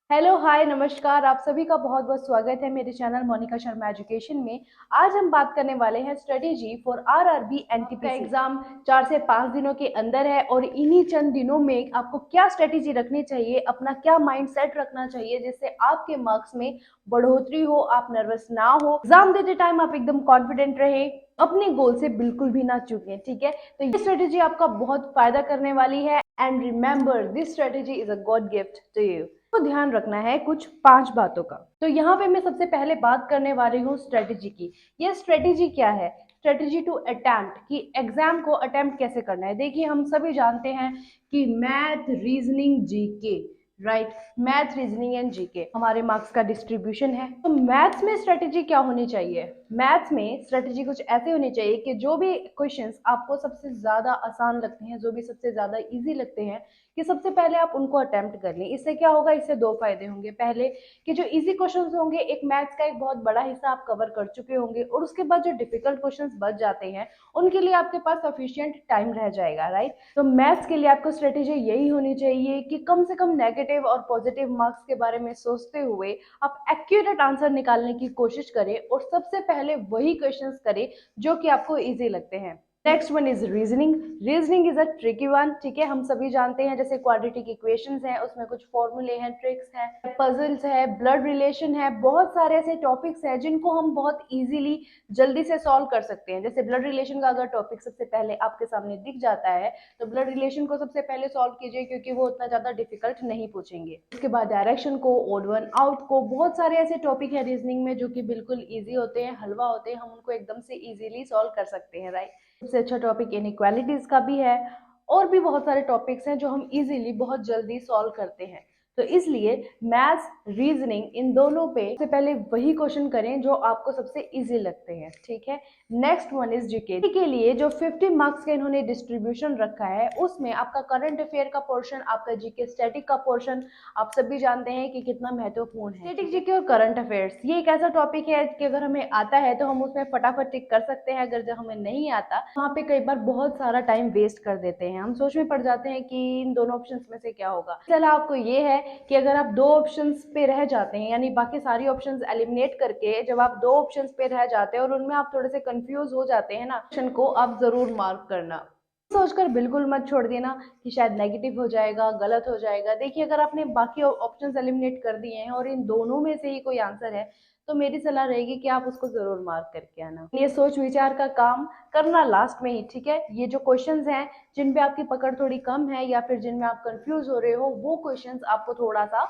Hello hi नमस्कार। आप सभी का बहुत बहुत स्वागत है मेरे चैनल मोनिका शर्मा एजुकेशन में। आज हम बात करने वाले हैं स्ट्रेटेजी फॉर आरआरबी एनटीपीसी। आपका एग्जाम 4 से 5 दिनों के अंदर है और इन्हीं चंद दिनों में आपको क्या स्ट्रेटेजी रखनी चाहिए, अपना क्या माइंड सेट रखना चाहिए जिससे आपके मार्क्स में बढ़ोतरी हो, आप नर्वस ना हो, एग्जाम देते टाइम आप एकदम कॉन्फिडेंट रहे, अपने गोल से बिल्कुल भी ना चूकें। ठीक है, तो ये स्ट्रेटेजी आपका बहुत फायदा करने वाली है। And remember this strategy is a god gift to you. तो ध्यान रखना है कुछ 5 बातों का। तो यहाँ पे मैं सबसे पहले बात करने वाली हूँ स्ट्रेटेजी की। ये स्ट्रेटेजी क्या है? स्ट्रेटेजी टू अटेम्प्ट, कि एग्जाम को अटेम्प्ट कैसे करना है। देखिए, हम सभी जानते हैं कि math, reasoning, GK, right, math, reasoning and GK हमारे मार्क्स का डिस्ट्रीब्यूशन है। तो मैथ्स में स्ट्रेटेजी क्या होनी चाहिए? मैथ्स में स्ट्रेटेजी कुछ ऐसे होनी चाहिए कि जो भी क्वेश्चंस आपको सबसे ज्यादा आसान लगते हैं, जो भी सबसे ज्यादा इजी लगते हैं, कि सबसे पहले आप उनको अटेम्प्ट कर लें। इससे क्या होगा? इससे 2 फायदे होंगे। पहले कि जो इजी क्वेश्चंस होंगे, एक मैथ्स का एक बहुत बड़ा हिस्सा आप कवर कर चुके होंगे, और उसके बाद जो डिफिकल्ट क्वेश्चंस बच जाते हैं उनके लिए आपके पास सफिशिएंट टाइम रह जाएगा, राइट। तो मैथ्स के लिए आपको स्ट्रेटेजी यही होनी चाहिए कि कम से कम नेगेटिव और पॉजिटिव मार्क्स के बारे में सोचते हुए आप एक्यूरेट आंसर निकालने की कोशिश करें, और सबसे पहले वही क्वेश्चंस करें जो कि आपको इजी लगते हैं। Next one is reasoning. Reasoning is a tricky one. ठीक है, हम सभी जानते हैं जैसे क्वाड्रेटिक इक्वेशंस हैं, उसमें कुछ फॉर्मूले हैं, ट्रिक्स हैं, पजल्स है, ब्लड रिलेशन है, बहुत सारे ऐसे टॉपिक्स हैं जिनको हम बहुत इजीली जल्दी से सॉल्व कर सकते हैं। जैसे ब्लड रिलेशन का अगर टॉपिक सबसे पहले आपके सामने दिख जाता है तो ब्लड रिलेशन को सबसे पहले सॉल्व कीजिए, क्योंकि वो उतना ज्यादा डिफिकल्ट नहीं पूछेंगे। उसके बाद डायरेक्शन को, ओड वन आउट को, बहुत सारे ऐसे टॉपिक है रीजनिंग में जो कि बिल्कुल ईजी होते हैं, हलवा होते हैं, हम उनको एकदम से इजीली सॉल्व कर सकते हैं, राइट। सबसे अच्छा टॉपिक इनइक्वालिटीज का भी है, और भी बहुत सारे टॉपिक्स हैं जो हम इजीली बहुत जल्दी सॉल्व करते हैं। तो इसलिए मैथ्स, रीजनिंग, इन दोनों पे सबसे पहले वही क्वेश्चन करें जो आपको सबसे इजी लगते हैं। ठीक है। नेक्स्ट वन इज जीके के लिए जो 50 मार्क्स का इन्होंने डिस्ट्रीब्यूशन रखा है, उसमें आपका करंट अफेयर का पोर्शन, आपका जीके स्टैटिक का पोर्शन, आप सभी जानते हैं कि कितना महत्वपूर्ण है। स्टैटिक, जीके और करंट अफेयर्स ये एक ऐसा टॉपिक है कि अगर हमें आता है तो हम उसमें फटाफट टिक कर सकते हैं, अगर जब हमें नहीं आता वहाँ पे कई बार बहुत सारा टाइम वेस्ट कर देते हैं, हम सोच में पड़ जाते हैं कि इन दोनों ऑप्शंस में से क्या होगा। चला आपको ये है कि अगर आप 2 ऑप्शंस पे रह जाते हैं, यानी बाकी सारी ऑप्शंस एलिमिनेट करके जब आप 2 ऑप्शंस पे रह जाते हैं और उनमें आप थोड़े से कंफ्यूज हो जाते हैं ना, ऑप्शन को आप जरूर मार्क करना। सोचकर बिल्कुल मत छोड़ देना कि शायद नेगेटिव हो जाएगा, गलत हो जाएगा। देखिए, अगर आपने बाकी ऑप्शंस एलिमिनेट कर दिए हैं और इन दोनों में से ही कोई आंसर है, तो मेरी सलाह रहेगी कि आप उसको जरूर मार्क करके आना। ये सोच विचार का काम करना लास्ट में ही। ठीक है, ये जो क्वेश्चंस हैं जिन पे आपकी पकड़ थोड़ी कम है या फिर जिनमें आप कंफ्यूज हो रहे हो, वो क्वेश्चंस आपको थोड़ा सा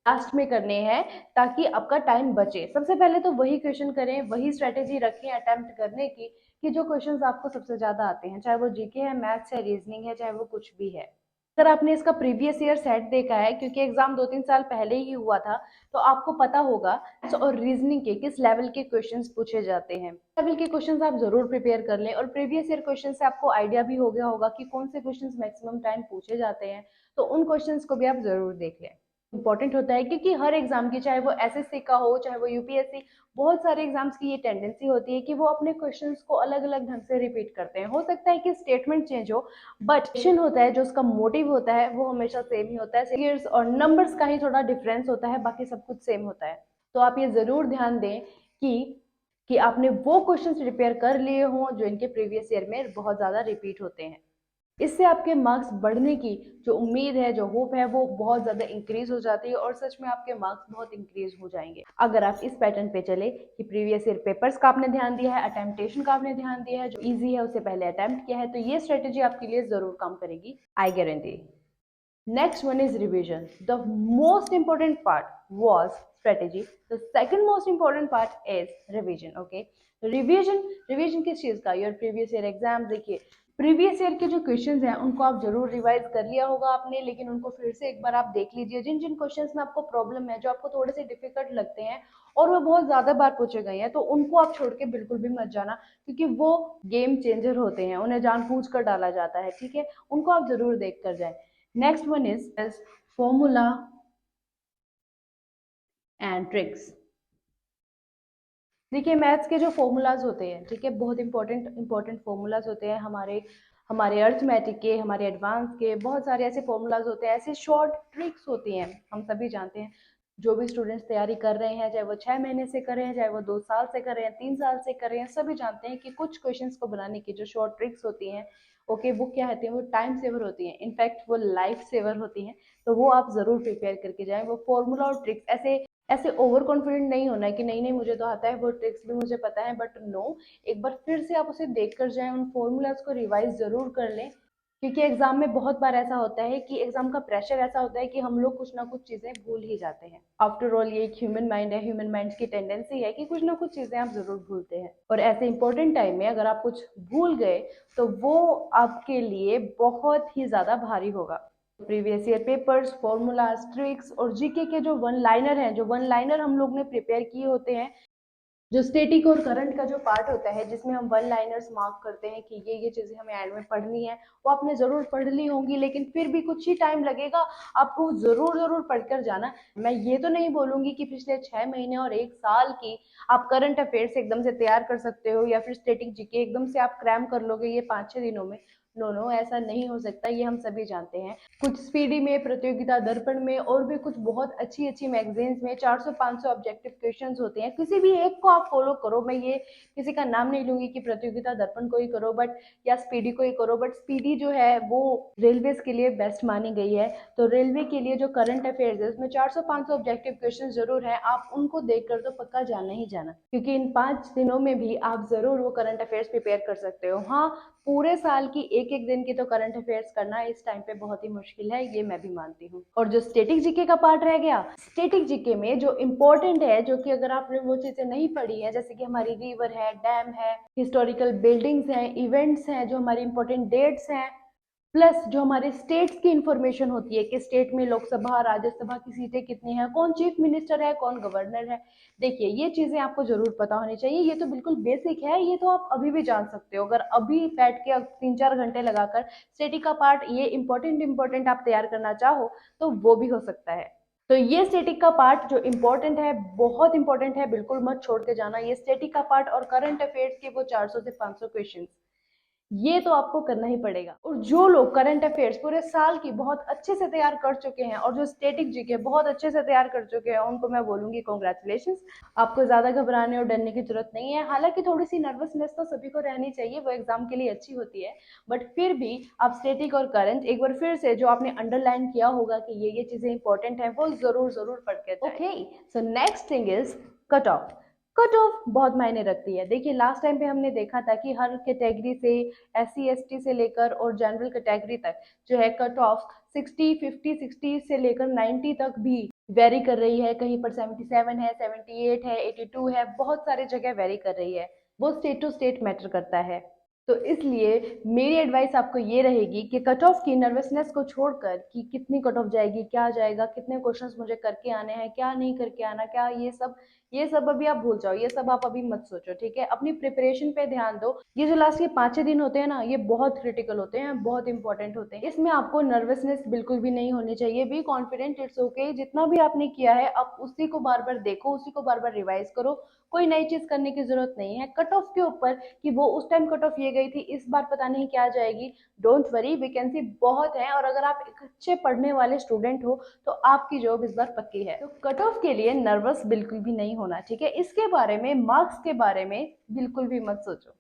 लास्ट में करने हैं, ताकि आपका टाइम बचे। सबसे पहले तो वही क्वेश्चन करें, वही स्ट्रेटेजी रखें अटेम्प्ट करने की, कि जो क्वेश्चंस आपको सबसे ज्यादा आते हैं, चाहे वो जीके है, मैथ्स है, रीजनिंग है, चाहे वो कुछ भी है। अगर आपने इसका प्रीवियस ईयर सेट देखा है, क्योंकि एग्जाम 2-3 साल पहले ही हुआ था, तो आपको पता होगा और रीजनिंग के किस लेवल के क्वेश्चंस पूछे जाते हैं। लेवल के क्वेश्चंस आप जरूर प्रिपेयर कर लें, और प्रीवियस ईयर क्वेश्चन से आपको आइडिया भी हो गया होगा कि कौन से क्वेश्चंस मैक्सिमम टाइम पूछे जाते हैं, तो उन क्वेश्चंस को भी आप जरूर देख लें। इंपॉर्टेंट होता है, क्योंकि हर एग्जाम की, चाहे वो एसएससी का हो, चाहे वो यूपीएससी, बहुत सारे एग्जाम्स की ये टेंडेंसी होती है कि वो अपने क्वेश्चंस को अलग अलग ढंग से रिपीट करते हैं। हो सकता है कि स्टेटमेंट चेंज हो, बट क्वेश्चन होता है, जो उसका मोटिव होता है, वो हमेशा सेम ही होता है। फिगर्स और नंबर्स का ही थोड़ा डिफरेंस होता है, बाकी सब कुछ सेम होता है। तो आप ये जरूर ध्यान दें कि आपने वो क्वेश्चंस प्रिपेयर कर लिए हों जो इनके प्रीवियस ईयर में बहुत ज्यादा रिपीट होते हैं। इससे आपके मार्क्स बढ़ने की जो उम्मीद है, जो होप है, वो बहुत ज्यादा इंक्रीज हो जाती है, और सच में आपके मार्क्स बहुत इंक्रीज हो जाएंगे अगर आप इस पैटर्न पे चले कि प्रीवियस ईयर पेपर्स का आपने ध्यान दिया है, अटेम्प्टेशन का आपने ध्यान दिया है, जो इजी है उसे पहले अटेम्प्ट किया है, तो ये स्ट्रेटेजी आपके लिए जरूर काम करेगी, I guarantee. Next one is revision. The most important part was strategy. The second most important part is revision. Okay. Revision किस चीज का? Your previous year exam. देखिए, प्रीवियस ईयर के जो क्वेश्चंस हैं उनको आप जरूर रिवाइज कर लिया होगा आपने, लेकिन उनको फिर से एक बार आप देख लीजिए। जिन जिन क्वेश्चंस में आपको प्रॉब्लम है, जो आपको थोड़े से डिफिकल्ट लगते हैं और वो बहुत ज्यादा बार पूछे गए हैं, तो उनको आप छोड़ के बिल्कुल भी मत जाना, क्योंकि वो गेम चेंजर होते हैं, उन्हें जानबूझ कर डाला जाता है। ठीक है, उनको आप जरूर देख कर जाए। Next one is formula and tricks. देखिए, मैथ्स के जो फॉर्मूलाज होते हैं, ठीक है, बहुत इंपॉर्टेंट फॉर्मूलाज होते हैं। हमारे हमारे अर्थमेटिक के, हमारे एडवांस के बहुत सारे ऐसे फॉर्मूलाज होते हैं, ऐसे शॉर्ट ट्रिक्स होती हैं, हम सभी जानते हैं। जो भी स्टूडेंट्स तैयारी कर रहे हैं, चाहे वो 6 महीने से कर रहे हैं, चाहे वो 2 साल से कर रहे हैं, 3 साल से कर रहे हैं, सभी जानते हैं कि कुछ क्वेश्चंस को बनाने की जो शॉर्ट ट्रिक्स होती हैं, ओके, वो क्या होती हैं, वो टाइम सेवर होती हैं, इनफैक्ट वो लाइफ सेवर होती हैं। तो वो आप ज़रूर प्रिपेयर करके जाएं। वो फॉर्मूला और ट्रिक्स ऐसे ऐसे ओवर कॉन्फिडेंट नहीं होना है कि नहीं नहीं मुझे तो आता है, वो ट्रिक्स भी मुझे पता है, बट नो, एक बार फिर से आप उसे देख कर जाएं, उन फॉर्मूलाज को रिवाइज ज़रूर कर लें। क्योंकि एग्जाम में बहुत बार ऐसा होता है कि एग्जाम का प्रेशर ऐसा होता है कि हम लोग कुछ ना कुछ चीजें भूल ही जाते हैं। आफ्टर ऑल ये एक ह्यूमन माइंड है, ह्यूमन माइंड की टेंडेंसी है कि कुछ ना कुछ चीजें आप जरूर भूलते हैं, और ऐसे इंपॉर्टेंट टाइम में अगर आप कुछ भूल गए तो वो आपके लिए बहुत ही ज्यादा भारी होगा। Previous year papers, formulas, tricks और जीके के जो वन लाइनर हैं, जो वन लाइनर हम लोग ने प्रिपेयर किए होते हैं, जो स्टैटिक और करंट का जो पार्ट होता है जिसमें हम वन लाइनर्स मार्क करते हैं कि ये चीजें हमें एंड में पढ़नी है, वो आपने जरूर पढ़ ली होंगी, लेकिन फिर भी कुछ ही टाइम लगेगा, आपको जरूर जरूर पढ़कर जाना। मैं ये तो नहीं बोलूंगी कि पिछले 6 महीने और 1 साल की आप करंट अफेयर्स एकदम से तैयार कर सकते हो, या फिर स्टैटिक जीके एकदम से आप क्रैम कर लोगे ये 5-6 दिनों में। नो नो, ऐसा नहीं हो सकता, ये हम सभी जानते हैं। कुछ स्पीडी में, प्रतियोगिता दर्पण में, और भी कुछ बहुत अच्छी अच्छी मैगजीन्स में 400-500 ऑब्जेक्टिव क्वेश्चंस होते हैं। किसी भी एक को आप फॉलो करो, मैं ये किसी का नाम नहीं लूंगी कि प्रतियोगिता दर्पण को ही करो बट, या स्पीडी को ही करो, बट स्पीडी जो है वो रेलवेज के लिए बेस्ट मानी गई है। तो रेलवे के लिए जो करंट अफेयर्स है उसमें 400-500 ऑब्जेक्टिव क्वेश्चन जरूर है, आप उनको देखकर तो पक्का जाना ही जाना, क्योंकि इन 5 दिनों में भी आप जरूर वो करंट अफेयर्स प्रिपेयर कर सकते हो। हाँ, पूरे साल की एक एक दिन की तो करंट अफेयर्स करना इस टाइम पे बहुत ही मुश्किल है, ये मैं भी मानती हूँ। और जो स्टैटिक जीके का पार्ट रह गया, स्टैटिक जीके में जो इम्पोर्टेंट है, जो कि अगर आपने वो चीजें नहीं पढ़ी है, जैसे कि हमारी रिवर है, डैम है, हिस्टोरिकल बिल्डिंग्स हैं, इवेंट्स हैं, जो हमारी इंपॉर्टेंट डेट्स हैं, प्लस जो हमारे स्टेट्स की इंफॉर्मेशन होती है कि स्टेट में लोकसभा राज्यसभा की सीटें कितनी हैं, कौन चीफ मिनिस्टर है, कौन गवर्नर है। देखिए, ये चीजें आपको जरूर पता होनी चाहिए, ये तो बिल्कुल बेसिक है, ये तो आप अभी भी जान सकते हो। अगर अभी बैठ के 3-4 घंटे लगाकर स्टेटिक का पार्ट ये इंपॉर्टेंट आप तैयार करना चाहो तो वो भी हो सकता है। तो ये स्टैटिक का पार्ट जो इम्पोर्टेंट है, बहुत इंपॉर्टेंट है, बिल्कुल मत छोड़ के जाना ये स्टैटिक का पार्ट। और करंट अफेयर्स के वो 400 से 500 क्वेश्चन, ये तो आपको करना ही पड़ेगा। और जो लोग करंट अफेयर्स पूरे साल की बहुत अच्छे से तैयार कर चुके हैं, और जो स्टैटिक जीके बहुत अच्छे से तैयार कर चुके हैं, उनको मैं बोलूंगी कॉन्ग्रेचुलेशन। आपको ज्यादा घबराने और डरने की जरूरत नहीं है। हालांकि थोड़ी सी नर्वसनेस तो सभी को रहनी चाहिए, वो एग्जाम के लिए अच्छी होती है, बट फिर भी आप स्टैटिक और करंट एक बार फिर से जो आपने अंडरलाइन किया होगा कि ये चीजें इंपॉर्टेंट है, वो जरूर जरूर पढ़ के जाएं। Okay, so next thing is cut off. Cut off बहुत मायने रखती है। देखिए, लास्ट टाइम पे हमने देखा था कि हर कैटेगरी से, SC ST से लेकर और जनरल कैटेगरी तक जो है कट ऑफ 60, 50, 60 से लेकर 90 तक भी वेरी कर रही है। कहीं पर 77 है, 78 है, 82 है, बहुत सारी जगह वेरी कर रही है। वो स्टेट टू स्टेट मैटर करता है। तो इसलिए मेरी एडवाइस आपको ये रहेगी कि कट ऑफ की नर्वसनेस को छोड़कर, कि कितनी कट ऑफ जाएगी, क्या जाएगा, कितने क्वेश्चंस मुझे करके आने हैं, क्या नहीं करके आना, क्या ये सब अभी आप भूल जाओ, ये सब आप अभी मत सोचो, ठीक है। अपनी प्रिपरेशन पे ध्यान दो। ये जो लास्ट के 5-6 दिन होते हैं ना, ये बहुत क्रिटिकल होते हैं, बहुत इंपॉर्टेंट होते हैं। इसमें आपको नर्वसनेस बिल्कुल भी नहीं होनी चाहिए। Be confident, it's okay. जितना भी आपने किया है आप उसी को बार बार देखो, उसी को बार बार रिवाइज करो। कोई नई चीज करने की जरूरत नहीं है कट ऑफ के ऊपर, कि वो उस टाइम कट ऑफ ये गई थी, इस बार पता नहीं क्या जाएगी। डोंट वरी, वैकेंसी बहुत है, और अगर आप एक अच्छे पढ़ने वाले स्टूडेंट हो तो आपकी जॉब इस बार पक्की है। तो कट ऑफ के लिए नर्वस बिल्कुल भी नहीं होना, ठीक है। इसके बारे में, मार्क्स के बारे में बिल्कुल भी मत सोचो।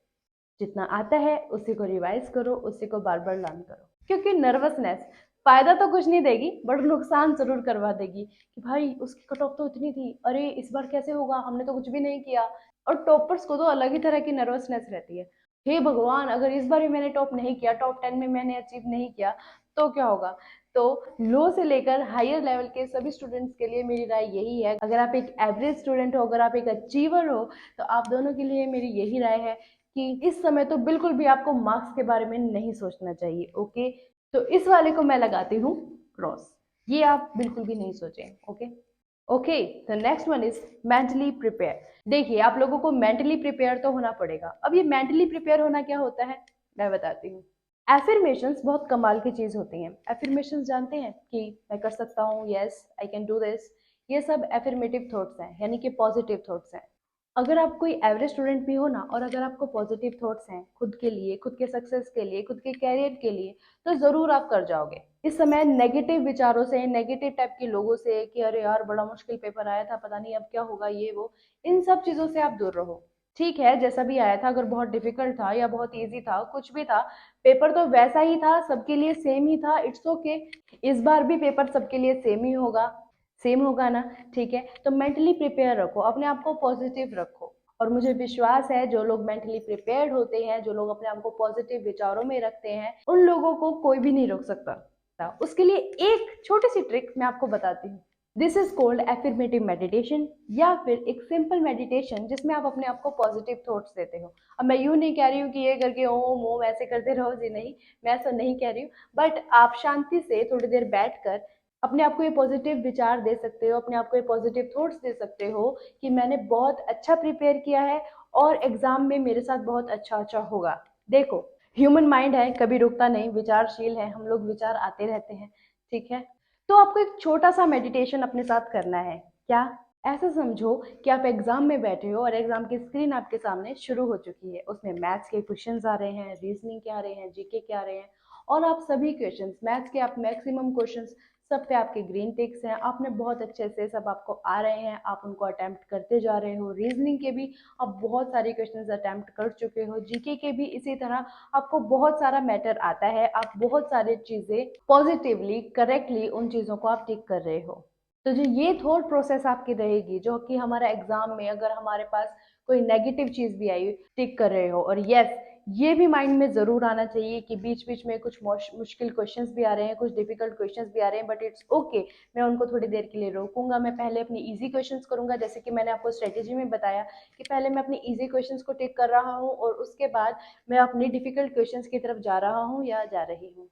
जितना आता है उसी को रिवाइज करो, उसी को बार बार लर्न करो, क्योंकि नर्वसनेस फायदा तो कुछ नहीं देगी, बट नुकसान जरूर करवा देगी। कि भाई उसकी कट ऑफ तो इतनी थी, अरे इस बार कैसे होगा, हमने तो कुछ भी नहीं किया। और टॉपर्स को तो अलग ही तरह की नर्वसनेस रहती है। हे भगवान, अगर इस बार भी मैंने टॉप नहीं किया, टॉप 10 में मैंने अचीव नहीं किया, तो क्या होगा। तो लो से लेकर हायर लेवल के सभी स्टूडेंट्स के लिए मेरी राय यही है, अगर आप एक एवरेज स्टूडेंट हो, अगर आप एक अचीवर हो, तो आप दोनों के लिए मेरी यही राय है कि इस समय तो बिल्कुल भी आपको मार्क्स के बारे में नहीं सोचना चाहिए। ओके, तो इस वाले को मैं लगाती हूँ क्रॉस, ये आप बिल्कुल भी नहीं सोचें। ओके ओके, तो next one is mentally prepare. देखिए, आप लोगों को मेंटली प्रिपेयर तो होना पड़ेगा। अब ये मेंटली प्रिपेयर होना क्या होता है, मैं बताती हूँ। एफर्मेशंस बहुत कमाल की चीज होती हैं। एफर्मेशंस जानते हैं कि मैं कर सकता हूँ, yes I can do this, ये सब एफर्मेटिव थॉट्स हैं, यानी कि पॉजिटिव थॉट्स हैं। अगर आप कोई एवरेज स्टूडेंट भी हो ना, और अगर आपको पॉजिटिव थॉट्स हैं खुद के लिए, खुद के सक्सेस के लिए, खुद के कैरियर के लिए, तो जरूर आप कर जाओगे। इस समय नेगेटिव विचारों से, नेगेटिव टाइप के लोगों से कि अरे यार बड़ा मुश्किल पेपर आया था, पता नहीं अब क्या होगा, ये वो, इन सब चीज़ों से आप दूर रहो। ठीक है, जैसा भी आया था, अगर बहुत डिफिकल्ट था या बहुत ईज़ी था, कुछ भी था, पेपर तो वैसा ही था, सबके लिए सेम ही था, इट्स ओके। इस बार भी पेपर सबके लिए सेम ही होगा, सेम होगा ना, ठीक है? तो मेंटली प्रिपेयर रखो, अपने आप को पॉजिटिव रखो। और मुझे विश्वास है जो लोग मेंटली प्रिपेयर्ड होते हैं, जो लोग अपने आप को पॉजिटिव विचारों में रखते हैं, उन लोगों को कोई भी नहीं रोक सकता। उसके लिए एक छोटी सी ट्रिक मैं आपको बताती हूँ। This is called affirmative meditation, या फिर एक सिंपल मेडिटेशन जिसमें आप अपने आप को पॉजिटिव थॉट्स देते हो। अब मैं यूं नहीं कह रही हूँ कि ये करके ओम ओम ऐसे करते रहो, जी नहीं, मैं ऐसा नहीं कह रही हूँ। बट आप शांति से थोड़ी देर बैठकर अपने आप को ये पॉजिटिव विचार दे सकते हो, अपने आप को ये पॉजिटिव थॉट्स दे सकते हो कि मैंने बहुत अच्छा प्रिपेयर किया है और एग्जाम में मेरे साथ बहुत अच्छा अच्छा होगा। देखो, ह्यूमन माइंड है, कभी रुकता नहीं, विचारशील है, हम लोग विचार आते रहते हैं, ठीक है? तो आपको एक छोटा सा मेडिटेशन अपने साथ करना है। क्या? ऐसा समझो कि आप एग्जाम में बैठे हो और एग्जाम की स्क्रीन आपके सामने शुरू हो चुकी है, उसमें मैथ्स के क्वेश्चंस आ रहे हैं, रीजनिंग के आ रहे हैं, जीके के आ रहे हैं, और आप सभी क्वेश्चंस, मैथ्स के आप मैक्सिमम क्वेश्चंस, सब पे आपके ग्रीन टिक्स हैं, आपने बहुत अच्छे से, सब आपको आ रहे हैं, आप उनको अटेम्प्ट करते जा रहे हो। रीजनिंग के भी आप बहुत सारे क्वेश्चंस अटेम्प्ट कर चुके हो, जीके के भी इसी तरह आपको बहुत सारा मैटर आता है, आप बहुत सारी चीजें पॉजिटिवली, करेक्टली उन चीजों को आप टिक कर रहे हो। तो जो ये थॉट प्रोसेस आपकी रहेगी, जो कि हमारा एग्जाम में अगर हमारे पास कोई नेगेटिव चीज भी आई, टिक कर रहे हो। और यस, ये भी माइंड में जरूर आना चाहिए कि बीच बीच में कुछ मुश्किल क्वेश्चंस भी आ रहे हैं, कुछ डिफिकल्ट क्वेश्चंस भी आ रहे हैं, बट इट्स ओके, मैं उनको थोड़ी देर के लिए रोकूंगा। मैं पहले अपनी इजी क्वेश्चंस करूंगा, जैसे कि मैंने आपको स्ट्रेटेजी में बताया कि पहले मैं अपनी इजी क्वेश्चंस को टिक कर रहा हूँ और उसके बाद मैं अपनी डिफिकल्ट क्वेश्चंस की तरफ जा रहा हूँ या जा रही हूँ।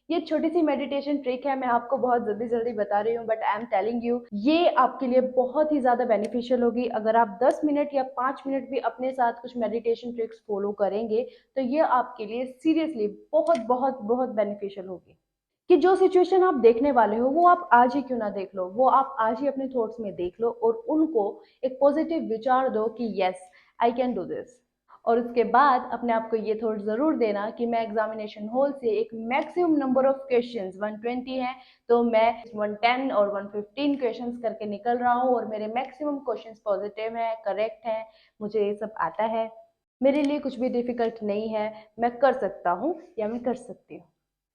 ये छोटी सी मेडिटेशन ट्रिक है, मैं आपको बहुत जल्दी जल्दी बता रही हूँ, but I am telling you, ये आपके लिए बहुत ही ज्यादा बेनिफिशियल होगी। अगर आप 10 मिनट या 5 मिनट भी अपने साथ कुछ मेडिटेशन ट्रिक्स फॉलो करेंगे, तो ये आपके लिए सीरियसली बहुत बहुत बहुत बेनिफिशियल होगी। कि जो सिचुएशन आप देखने वाले हो वो आप आज ही क्यों ना देख लो, वो आप आज ही अपने थॉट्स में देख लो और उनको एक पॉजिटिव विचार दो कि yes, I can do this. और उसके बाद अपने आप को ये थॉट जरूर देना कि मैं एग्जामिनेशन हॉल से एक मैक्सिमम नंबर ऑफ क्वेश्चंस, 120 है तो मैं 110 और 115 क्वेश्चंस करके निकल रहा हूँ, और मेरे मैक्सिमम क्वेश्चंस पॉजिटिव हैं, करेक्ट हैं, मुझे ये सब आता है, मेरे लिए कुछ भी डिफिकल्ट नहीं है, मैं कर सकता हूँ या मैं कर सकती हूँ।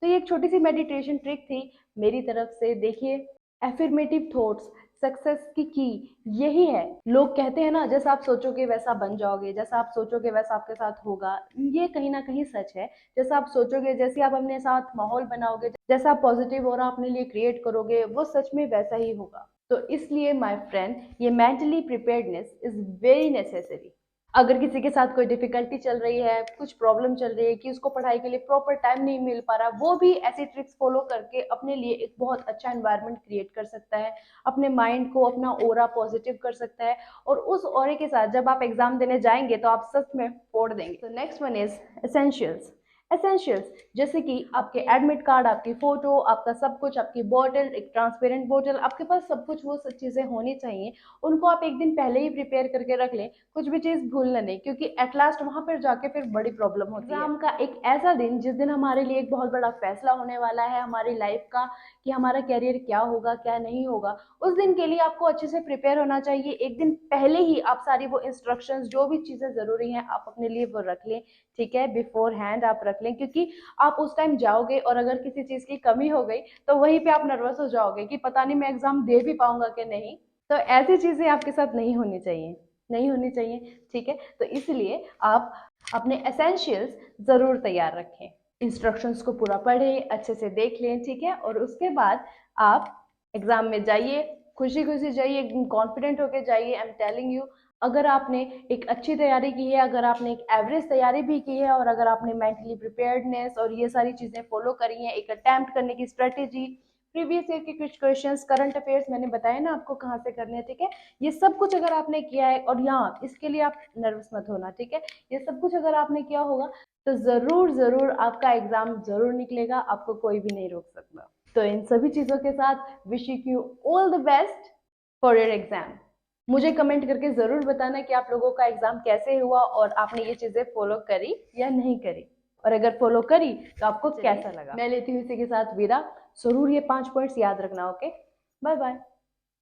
तो ये एक छोटी सी मेडिटेशन ट्रिक थी मेरी तरफ से। देखिए, एफर्मेटिव थॉट्स सक्सेस की यही है। लोग कहते हैं ना, जैसा आप सोचोगे वैसा बन जाओगे, जैसा आप सोचोगे वैसा आपके साथ होगा, ये कहीं ना कहीं सच है। जैसा आप सोचोगे, जैसे आप अपने साथ माहौल बनाओगे, जैसा आप पॉजिटिव हो रहा अपने लिए क्रिएट करोगे, वो सच में वैसा ही होगा। तो इसलिए माय फ्रेंड, ये mentally preparedness is very necessary. अगर किसी के साथ कोई डिफिकल्टी चल रही है, कुछ प्रॉब्लम चल रही है कि उसको पढ़ाई के लिए प्रॉपर टाइम नहीं मिल पा रहा, वो भी ऐसी ट्रिक्स फॉलो करके अपने लिए एक बहुत अच्छा एनवायरनमेंट क्रिएट कर सकता है, अपने माइंड को, अपना ऑरा पॉजिटिव कर सकता है, और उस ऑरे के साथ जब आप एग्जाम देने जाएंगे तो आप सच में फोड़ देंगे। तो next one is essentials. Essentials जैसे कि आपके एडमिट कार्ड, आपकी फोटो, आपका सब कुछ, आपकी बॉटल, एक ट्रांसपेरेंट बॉटल, आपके पास सब कुछ, वो सब चीजें होनी चाहिए। उनको आप एक दिन पहले ही प्रिपेयर करके रख लें, कुछ भी चीज भूलना नहीं, क्योंकि एट लास्ट वहां पर जाके फिर बड़ी प्रॉब्लम होती है। एग्जाम का एक ऐसा दिन जिस दिन हमारे लिए एक बहुत बड़ा फैसला होने वाला है हमारी लाइफ का, कि हमारा कैरियर क्या होगा क्या नहीं होगा, उस दिन के लिए आपको अच्छे से प्रिपेयर होना चाहिए। एक दिन पहले ही आप सारी वो इंस्ट्रक्शंस, जो भी चीजें जरूरी हैं, आप अपने लिए वो रख लें, ठीक है? बिफोर हैंड आप रख लें, क्योंकि आप उस टाइम जाओगे और अगर किसी चीज की कमी हो गई तो वहीं पे आप नर्वस हो जाओगे कि पता नहीं मैं एग्जाम दे भी पाऊंगा कि नहीं। तो ऐसी चीजें आपके साथ नहीं होनी चाहिए, नहीं होनी चाहिए, ठीक है? तो इसलिए आप अपने एसेंशियल्स जरूर तैयार रखें, इंस्ट्रक्शंस को पूरा पढ़ें, अच्छे से देख लें, ठीक है? और उसके बाद आप एग्जाम में जाइए, खुशी खुशी जाइए, एकदम कॉन्फिडेंट होके जाइए। आई एम टेलिंग यू, अगर आपने एक अच्छी तैयारी की है, अगर आपने एक एवरेज तैयारी भी की है, और अगर आपने मेंटली प्रिपेयर्डनेस और ये सारी चीजें फॉलो करी हैं, एक अटेम्प्ट करने की स्ट्रेटेजी, प्रीवियस ईयर के कुछ क्वेश्चंस, करंट अफेयर्स मैंने बताया ना आपको कहाँ से करने हैं, ठीक है? ये सब कुछ अगर आपने किया है, और यहाँ इसके लिए आप नर्वस मत होना, ठीक है? ये सब कुछ अगर आपने किया होगा तो जरूर जरूर आपका एग्जाम जरूर निकलेगा, आपको कोई भी नहीं रोक सकता। तो इन सभी चीजों के साथ wishing you all the best for your exam. मुझे कमेंट करके जरूर बताना कि आप लोगों का एग्जाम कैसे हुआ और आपने ये चीजें फॉलो करी या नहीं करी। और अगर फॉलो करी तो आपको कैसा लगा। मैं लेती हूँ इसी के साथ विदा। जरूर ये 5 पॉइंट्स याद रखना। Okay, bye bye.